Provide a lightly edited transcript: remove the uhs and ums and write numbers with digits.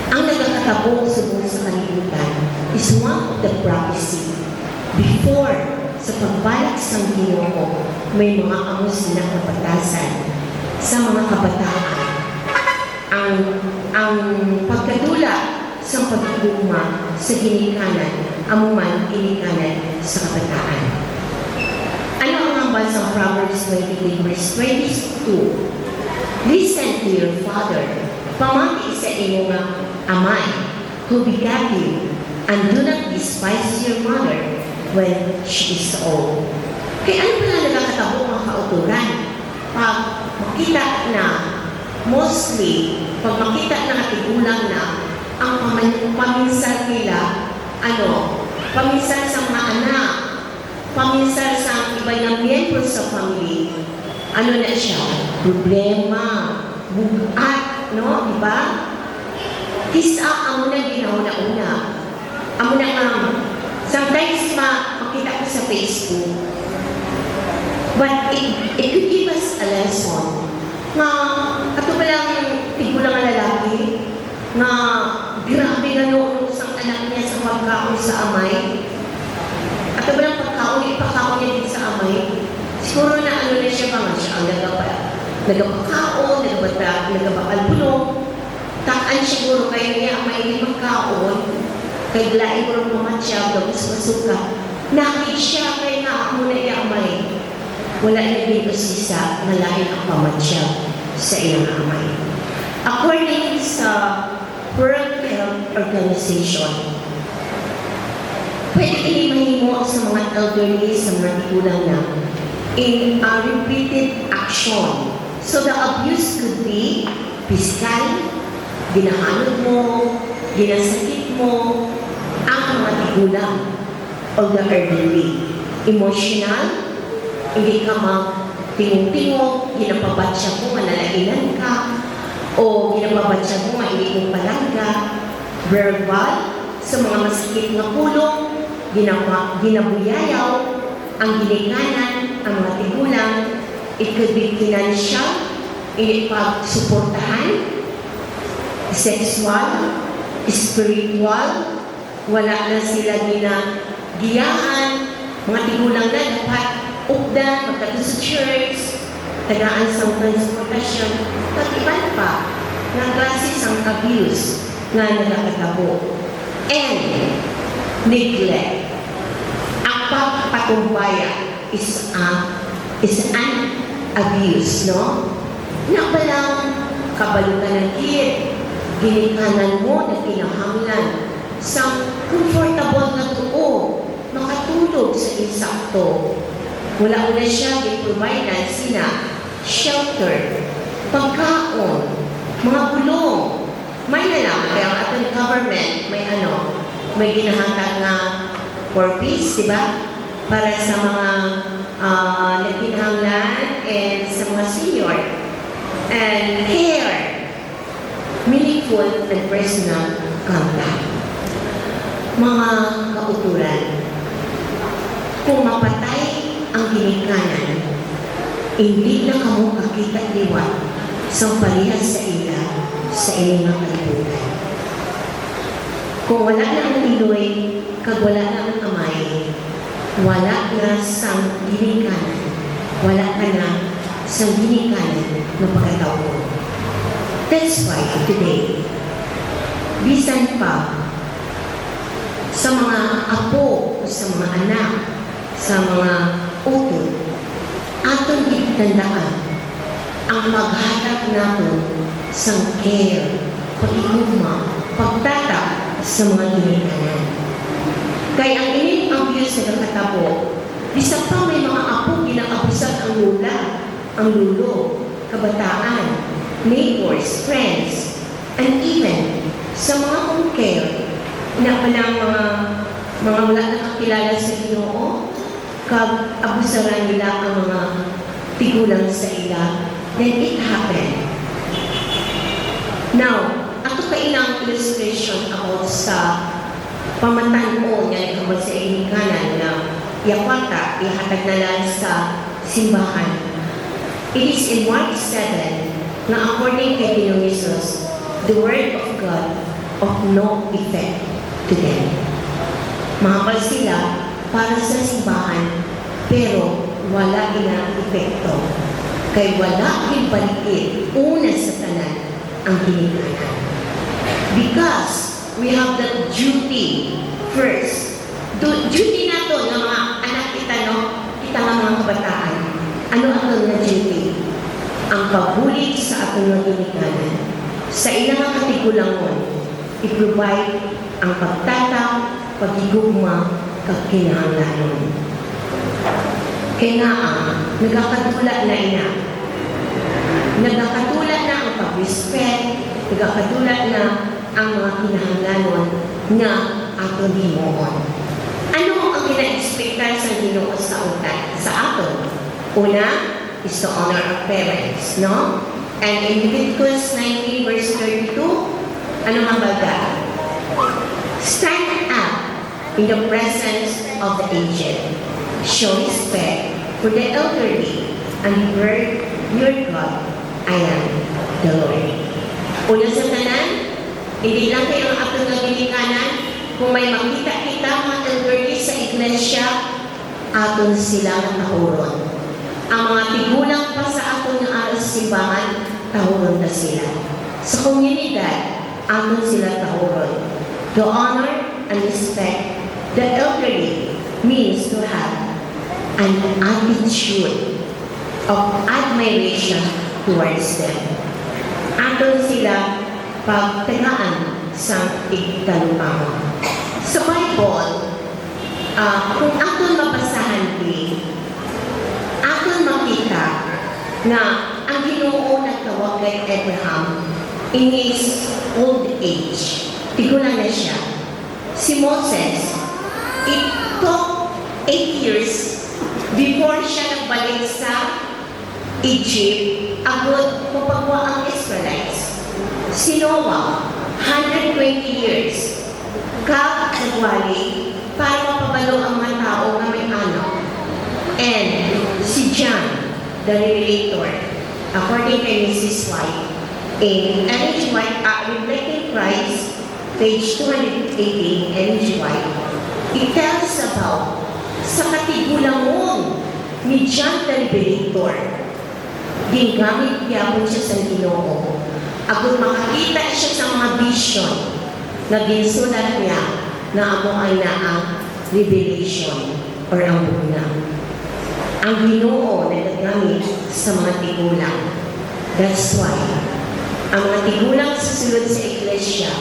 Ang nagkakatabong subong sa kalibutan is one of the prophecy. Before, sa pagbalik sa Ginoo, may mga amos na kabatasan sa mga kabataan. Ang pagkadula sa pagtugma sa ginikanan, amuman ginikanan sa kabataan. Ano ang hambal sa Proverbs 23 verse 22? Listen to your father, pamati sa iyong amay, who begat you, and do not despise your mother when she is old. Kaya ano pala nagkakatabo ang kauturan? Pag makita na, mostly, pag makita na natigulang na, ang paminsan nila, paminsan sa mga anak, paminsan sa iba na miyembro sa family, ano na siya? Problema, bugat, no? Diba? Kisa amo na ginauna-una. Amo na sometimes makita ko sa Facebook, but it could give us a lesson na ato pa lang tigulang ang lalaki na grabe na noon sa anak niya sa pagkaon sa amay. Ato pa lang pagkaon, ipakaon niya din sa amay. Siguro na ano na siya mga siya ang nagapakaon, nagabakalbulong. Takan siguro kayo niya ang maili magkaon, kay laing ko ng mamatsyag, tapos masuka. Nakit siya kay nga muna niya amay. Wala na dito sisa na laing ang pamatsyag sa iyong amay. According sa World Health Organization, pwede inimahin mo sa mga elderly, sa mga tigulang na in a repeated action. So the abuse could be physical, ginahanod mo, ginasakit mo, ang mga tigulang o the elderly. Emotional, hindi ka magtingong-tingog, ginapabatsya mo, manalainan ka, o ginapabatsya mo, hindi mo palangga. Verbal, sa mga masakit na pulong, ginabuyayaw, ang ginikanan, ang mga tigulang. It could be financial, pagsuportahan, sexual, spiritual, wala na sila ginagiyaan, mga tigulang na dapat updan, magkata sa church, tagaan sa transportasyon, at iban pa, na klase sang abuse nga nagkakatabo. And neglect. Ang pagpatumbaya is an abuse, no? Na palang kabalutan ng kid, ginikanan mo na kinahanglan sa comfortable na tuo, makatulog sa insakto. Wala na siya i-provide sina shelter, pagkaon, mga bulong. May na lang, kaya ang ating government, may ginahatag na for peace, di ba? Para sa mga nagkinahanglan and sa mga senior. And care, meaningful and personal contact. Mga kauturan, kung mapatay ang ginikanan, hindi na kamo kakita liwat sa palihas sa ila sa inyong mga kalibutan. Kung wala na ang iloy, kag wala na ang amay, wala na sa ginikanan, wala ka na sa ginikanan na pagkataon. That's why today, bisan pa sa mga apo, sa mga anak, sa mga utol, atong itandaan ang maghanap natin sa care, pag-iguma, pagtatak sa mga ginikanan. Kaya ang ining abuse sa kakatabo, bisa pa may mga apo ginaabusan ang lula, ang lulo, kabataan, neighbors, friends, and even sa mga home care na palang mga wala na kakilala sa Ginoo, kag abusaran nila ang mga tigulang sa ila, then it happened. Now, ato kailang illustration about sa pamatan mo niya kabal sa inikanan na yakwata, ihatag na lang sa simbahan. It is in Mark 7 na according kay Pinoong Jesus, the Word of God of no effect to them. Mahal sila para sa simbahan, pero wala ilang epekto. Kay wala ibalikin una sa tanan ang kinikanan. Because we have the duty first. Duty na to ng mga anak kita, no? Kita nga mga kabataan. Ano ang na duty? Ang pabulit sa atong mga kinikanan. Sa ilang katigulangon, i-provide ang pagtataw, pagigugma, kakinahanglanon. Kaya nga nagkakatula na ina. Nagkakatula na ang pag-respect, nagkakatula na ang mga kinahanglanon na aton himuon. Ano ang kina-expectan sa Ginoo sa aton? Una, is to honor our parents, no? And in Leviticus 19 verse 32, ano ang baga? Stand up in the presence of the aged. Show respect for the elderly and word your God, I am the Lord. Una sa tanan, hindi lang kayo ang atong naginikanan, kung may makita kita mga elderly sa iglesia, aton sila nakahuron. Ang mga tigulang pa sa atong aras simbahan, tahuron na sila. Sa komunidad, aton sila tahuron. To honor and respect the elderly means to have an attitude of admiration towards them. Aton sila pagtagaan sa igtalupang. Sa Bible, kung aton mabasahan din, aton makita na ang Ginoo nagtawag kay Abraham in his old age. Tigulang na siya. Si Moses, it took 8 years before siya nagbalik sa Egypt agad mapagwa ang Israelites. Si Noah, 120 years nagwali para mapabalo ang mga tao na may anak. And si John, the Revelator, according kay Mrs. White, in Ellen G. White, Reflecting Christ, page 218, Ellen G. White, it tells about sa katigulangon ni John the Revelator. Gingamit niya po siya sa Ginoo. Agad makakita siya sa mga vision na ginsulat niya na amo ay na ang revelation or ang buna. Ang Ginoo na nagamit sa mga tigulang. That's why ang mga tigulang sa sulod sa iglesia